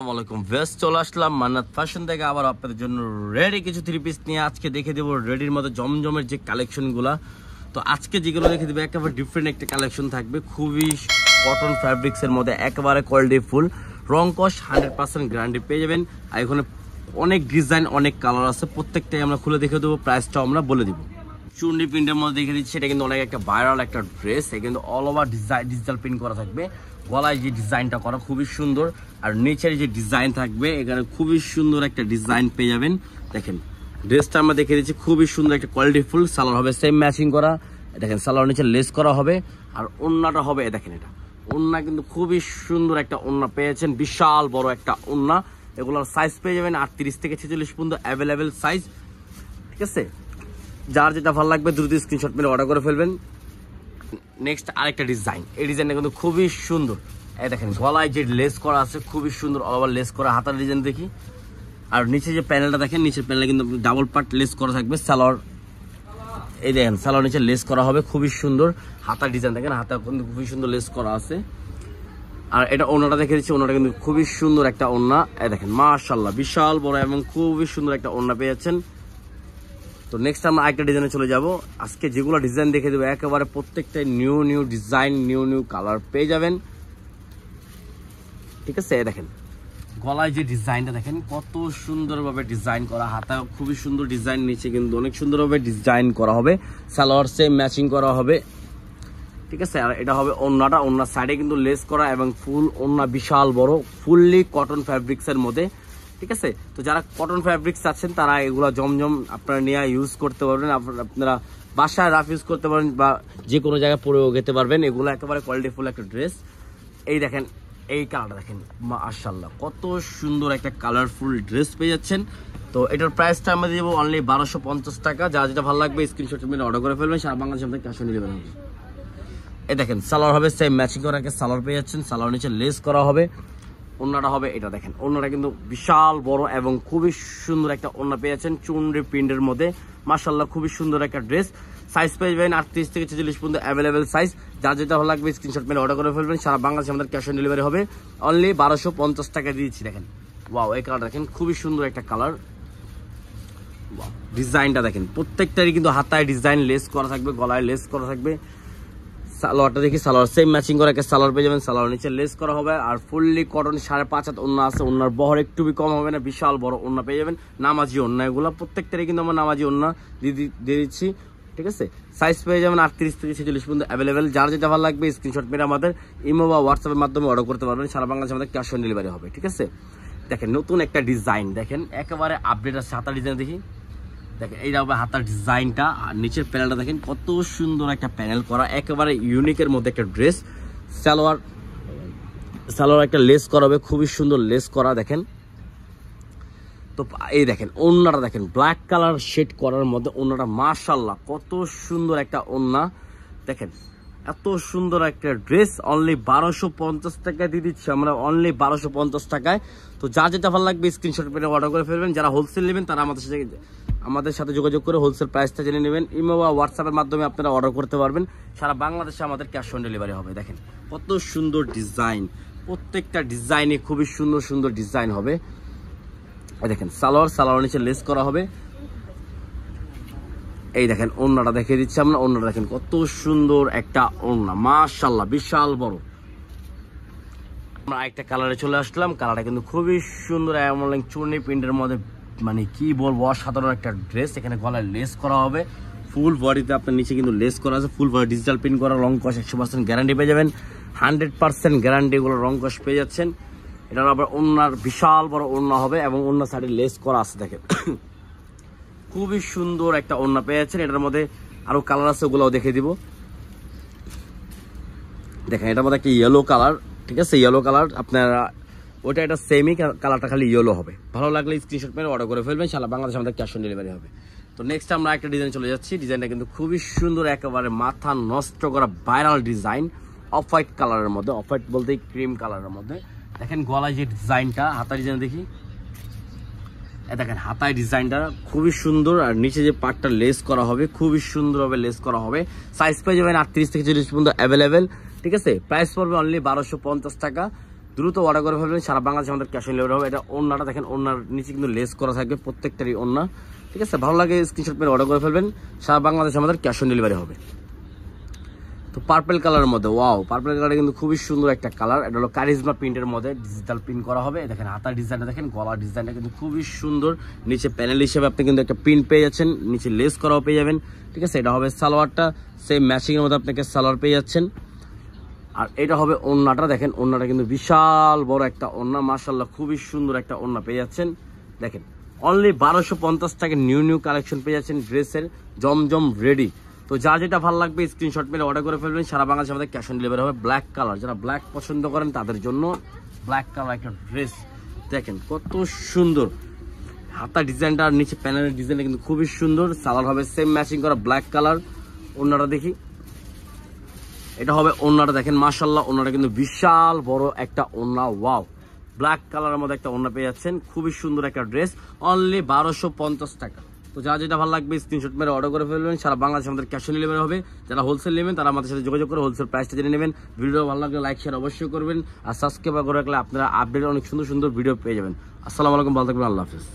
আসসালামাইকুম বেস্ট চলে আসলাম মান্নাত ফ্যাশন থেকে আবার আপনাদের জন্য রেডি কিছু থ্রি পিস নিয়ে আজকে দেখে দেবো রেডির মধ্যে জমজমের যে কালেকশনগুলো। তো আজকে যেগুলো দেখে দেবো একেবারে ডিফারেন্ট একটা কালেকশন থাকবে, খুবই কটন ফ্যাব্রিক্সের মধ্যে একেবারে কোয়ালিটি ফুল, রং কস 100% গ্যারান্টি পেয়ে যাবেন। আর এখানে অনেক ডিজাইন অনেক কালার আছে, প্রত্যেকটাই আমরা খুলে দেখে দেবো, প্রাইসটাও আমরা বলে দিব। চুন্ডি প্রিন্টের মধ্যে দেখে দিচ্ছি, এটা কিন্তু অনেক একটা ভাইরাল একটা ড্রেস, এটা কিন্তু অল ওভার ডিজিটাল প্রিন্ট করা থাকবে, গলায় যে ডিজাইনটা করা খুবই সুন্দর, আর নিচের যে ডিজাইন থাকবে এখানে খুবই সুন্দর একটা ডিজাইন পেয়ে যাবেন। দেখেন ড্রেসটা আমরা দেখে দিচ্ছি, খুবই সুন্দর একটা কোয়ালিটি ফুল, সালোয়ার হবে সেম ম্যাচিং করা, দেখেন সালোয়ার নিচে লেস করা হবে, আর ওড়নাটা হবে দেখেন, এটা ওড়না কিন্তু খুবই সুন্দর একটা ওড়না পেয়েছেন, বিশাল বড় একটা ওড়না। এগুলোর সাইজ পেয়ে যাবেন 38 থেকে 46 পর্যন্ত অ্যাভেলেবেল সাইজ, ঠিক আছে। যার যেটা ভালো লাগবে দ্রুত স্ক্রিনশট মেরে অর্ডার করে ফেলবেন। নেক্সট আরেকটা ডিজাইন, এই ডিজাইনটা কিন্তু খুবই সুন্দর, এই দেখেন গলায় যে লেস করা আছে খুবই সুন্দর, অল ওভার লেস করা, হাতার ডিজাইন দেখি, আর নিচে যে প্যানেলটা দেখেন, নিচের প্যানেলে কিন্তু ডাবল পার্ট লেস করা থাকবে, সালোয়ার এই দেখেন সালোয়ার নিচে লেস করা হবে খুবই সুন্দর, হাতার ডিজাইন দেখেন, হাতা কিন্তু খুবই সুন্দর লেস করা আছে। আর এটা ওড়নাটা দেখে দিচ্ছি, ওড়নাটা কিন্তু খুবই সুন্দর একটা ওড়না, এই দেখেন মাশাআল্লাহ বিশাল বড় এবং খুবই সুন্দর একটা ওড়না পেয়ে যাচ্ছেন। তো নেক্সট আমরা আরেকটা ডিজাইনে চলে যাব। আজকে যেগুলো ডিজাইন দেখে দেবো একেবারে প্রত্যেকটাই নিউ ডিজাইন, নিউ কালার পেয়ে যাবেন, ঠিক আছে। দেখেন গলায় যে ডিজাইনটা দেখেন কত সুন্দরভাবে ডিজাইন করা, হাতা খুবই সুন্দর ডিজাইন, নিচে কিন্তু অনেক সুন্দরভাবে ডিজাইন করা হবে, সালোয়ার সেম ম্যাচিং করা হবে, ঠিক আছে। আর এটা হবে ওড়নাটা, ওড়নার সাইডে কিন্তু লেস করা এবং ফুল ওড়না বিশাল বড়, ফুললি কটন ফ্যাব্রিক্সের মধ্যে, ঠিক আছে। তো যারা কটন ফ্যাব্রিক্স আছেন তারা এগুলো জমজম আপনারা নিয়ে ইউজ করতে পারবেন, আপনারা বাসায় রাফ ইউজ করতে পারবেন বা যে কোনো জায়গায় পরেও যেতে পারবেন। এগুলো একেবারে কোয়ালিটিফুল একটা ড্রেস। এই দেখেন এই কালারটা দেখেন মাশাআল্লাহ কত সুন্দর একটা কালারফুল ড্রেস পেয়ে যাচ্ছেন। তো এটার প্রাইসটা আমরা দেবো অনলি 1250 টাকা। যা যেটা ভালো লাগবে স্ক্রিনশট মেরে অর্ডার করে ফেলবেন, সারা বাংলাদেশে আমাদের ক্যাশ অন ডেলিভারি হবে। এই দেখেন সালোয়ার হবে সেম ম্যাচিং করা একটা সালোয়ার পেয়ে যাচ্ছেন, সালোয়ার নিচে লেস করা হবে, ওড়নাটা হবে এটা দেখেন, ওড়নাটা কিন্তু বিশাল বড় এবং খুবই সুন্দর একটা ওড়না পেয়ে যাচ্ছেন চুনরি প্রিন্টের মধ্যে, মাশাআল্লাহ খুবই সুন্দর একটা ড্রেস। সাইজ পেয়ে যাবেন 38 থেকে 46 পর্যন্ত অ্যাভেলেবেল সাইজ। যার যেটা ভালো লাগবে স্ক্রিনশট মেরে অর্ডার করে ফেলবেন, সারা বাংলাদেশে আমাদের ক্যাশ অন ডেলিভারি হবে। অনলি 1250 টাকা দিয়েছি। দেখেন ওয়াও এই কালার দেখেন খুবই সুন্দর একটা কালার, ওয়াও ডিজাইনটা দেখেন, প্রত্যেকটারই কিন্তু হাতায় ডিজাইন লেস করা থাকবে, গলায় লেস করা থাকবে। সালোয়ারটা দেখি, সালোয়ার সেম ম্যাচিং করে একটা সালোয়ার পেয়ে যাবেন, সালোয়ার নিচে লেস করা হবে, আর ফুললি কটন 5.5 হাত ওড়না আছে, ওড়নার বহর একটু কম হবে না, বিশাল বড় ওড়না পেয়ে যাবেন, নামাজি ওড়না এগুলো প্রত্যেকটারই কিন্তু আমরা নামাজি ওড়না দিয়ে দিচ্ছি, ঠিক আছে। সাইজ পেয়ে যাবেন 38 থেকে 46 পর্যন্ত অ্যাভেলেবেল। যার যেটা ভালো লাগবে স্ক্রিনশট মেরে আমাদের ইমো বা হোয়াটসঅ্যাপের মাধ্যমে অর্ডার করতে পারবেন, সারা বাংলাদেশে আমাদের ক্যাশ অন ডেলিভারি হবে, ঠিক আছে। দেখেন নতুন একটা ডিজাইন দেখেন, একেবারে আপডেট আছে, হাতার ডিজাইন দেখি, দেখেন এইটা হবে হাতার ডিজাইনটা, আর নিচের প্যানেলটা দেখেন কত সুন্দর একটা প্যানেল করা, একেবারে ইউনিকের মধ্যে একটা ড্রেস। সালোয়ার একটা লেস করা হবে, খুবই সুন্দর লেস করা দেখেন। তো এই দেখেন ওড়নাটা দেখেন, ব্ল্যাক কালার শেড করার মধ্যে ওড়নাটা, মাশাআল্লাহ কত সুন্দর একটা ওড়না দেখেন, এত সুন্দর একটা ড্রেস। অনলি 1250 টাকায় দিয়ে দিচ্ছি আমরা, অনলি 1250 টাকায়। তো যা যেটা ভালো লাগবে স্ক্রিনশট মেরে অর্ডার করে ফেলবেন। যারা হোলসেল নেবেন তারা আমাদের সাথে যোগাযোগ করে হোলসেল প্রাইসটা জেনে নেবেন, ইমো বা হোয়াটসঅ্যাপের মাধ্যমে আপনারা অর্ডার করতে পারবেন, সারা বাংলাদেশে আমাদের ক্যাশ অন ডেলিভারি হবে। দেখেন কত সুন্দর ডিজাইন, প্রত্যেকটা ডিজাইনে খুবই সুন্দর সুন্দর ডিজাইন হবে। দেখেন সালোয়ার নিচে লেস করা হবে, এই দেখেন ওড়নাটা দেখিয়ে দিচ্ছি আমরা, ওড়নাটা দেখেন কত সুন্দর একটা ওড়না, মাশাআল্লাহ বিশাল বড়। আমরা আরেকটা কালারে চলে আসলাম, কালারটা কিন্তু খুবই সুন্দর, এমন চুনি প্রিন্টের মধ্যে, মানে কি বলবো অসাধারণ একটা ড্রেস। এখানে গলায় লেস করা হবে, ফুল বডিতে আপনার নিচে কিন্তু লেস করা আছে, ফুল বডি ডিজিটাল প্রিন্ট করা, রং কস 100% গ্যারান্টি পেয়ে যাবেন, 100% গ্যারান্টি, এগুলো রং কস পেয়ে যাচ্ছেন। এটা আবার ওড়নার বিশাল বড় ওড়না হবে এবং ওড়নার সাইডে লেস করা আছে দেখেন, খুবই সুন্দর একটা ওড়না পেয়ে যাচ্ছেন। এটার মধ্যে আরো কালার আছে, ওগুলোও দেখে দিব। দেখেন এটার মধ্যে একটা ইয়েলো কালার, ঠিক আছে, ইয়েলো কালার আপনারা ওটা এটা সেমই কালারটা, খালি ইয়েলো হবে। ভালো লাগলে স্ক্রিনশট মেরে অর্ডার করে ফেলবেন, সারা বাংলাদেশে আমাদের ক্যাশ অন ডেলিভারি হবে। তো নেক্সট আমরা একটা ডিজাইন চলে যাচ্ছি, ডিজাইনটা কিন্তু খুবই সুন্দর, একেবারে মাথা নষ্ট করা ভাইরাল ডিজাইন, অফ হোয়াইট কালারের মধ্যে, অফ হোয়াইট বলতে ক্রিম কালারের মধ্যে। দেখেন গলায় যে ডিজাইনটা, হাতার ডিজাইন দেখি, দেখেন হাতায় ডিজাইনটা খুবই সুন্দর, আর নিচে যে পার্টটা লেস করা হবে খুবই সুন্দরভাবে লেস করা হবে। সাইজ পেয়ে যাবেন 38 থেকে 40 পর্যন্ত অ্যাভেলেবেল, ঠিক আছে। প্রাইস পড়বে অনলি 1250 টাকা। দ্রুত অর্ডার করে ফেলবেন, সারা বাংলাদেশে আমাদের ক্যাশ অন ডেলিভারি হবে। এটা ওড়নাটা দেখেন, ওড়নার নিচে কিন্তু লেস করা থাকবে প্রত্যেকটারই ওড়না, ঠিক আছে? ভালো লাগে স্ক্রিনশট মেরে অর্ডার করে ফেলবেন, সারা বাংলাদেশে আমাদের ক্যাশ অন ডেলিভারি হবে। তো পার্পল কালারের মধ্যে, ওয়াও, পার্পল কালার কিন্তু খুবই সুন্দর একটা কালার। এটা হলো কারিজমা প্রিন্টের মধ্যে ডিজিটাল প্রিন্ট করা হবে। দেখেন হাতার ডিজাইনটা দেখেন, গলার ডিজাইনটা কিন্তু খুবই সুন্দর। নিচে প্যানেল হিসেবে আপনি কিন্তু একটা প্রিন্ট পেয়ে যাচ্ছেন, নিচে লেস করাও পেয়ে যাবেন, ঠিক আছে? এটা হবে সালোয়ারটা, সেম ম্যাচিং এর মধ্যে আপনাকে সালোয়ার পেয়ে যাচ্ছেন। আর এটা হবে ওড়নাটা, দেখেন ওড়নাটা কিন্তু বিশাল বড় একটা ওড়না, মাশাআল্লাহ খুবই সুন্দর একটা ওড়না পেয়ে যাচ্ছেন। দেখেন অনলি 1250 টাকা নিউ কালেকশন পেয়ে যাচ্ছেন ড্রেসের, জমজম রেডি। তো যা যেটা ভালো লাগবে স্ক্রিনশট মেরে অর্ডার করে ফেলবেন, সারা বাংলাদেশে আমাদের ক্যাশ অন ডেলিভারি হবে। ব্ল্যাক কালার, যারা ব্ল্যাক পছন্দ করেন তাদের জন্য ব্ল্যাক কালার একটা ড্রেস। দেখেন কত সুন্দর হাতা ডিজাইনটা, আর নিচে প্যানেলের ডিজাইনটা কিন্তু খুবই সুন্দর। সালোয়ার হবে সেম ম্যাচিং করা ব্ল্যাক কালার। ওড়নাটা দেখি, এটা হবে ওড়নাটা, দেখেন মাশাআল্লাহ ওড়নাটা কিন্তু বিশাল বড় একটা ওড়না, ওয়াও, ব্ল্যাক কালারের মধ্যে একটা ওড়না পেয়ে যাচ্ছেন। খুবই সুন্দর একটা ড্রেস, অনলি 1250 টাকা। তো যা যেটা ভালো লাগবে স্ক্রিনশট মেরে অর্ডার করে ফেলবেন, সারা বাংলাদেশে আমাদের ক্যাশ অন ডেলিভারি হবে। যারা হোলসেল নেবেন তারা আমাদের সাথে যোগাযোগ করে হোলসেল প্রাইসটা জেনে নেবেন। ভিডিও ভালো লাগলে লাইক শেয়ার অবশ্যই করবেন, আর সাবস্ক্রাইব করে রাখলে আপনারা আপডেট অনেক সুন্দর সুন্দর ভিডিও পেয়ে যাবেন। আসসালামু আলাইকুম, ভালো থাকবেন, আল্লাহ হাফেজ।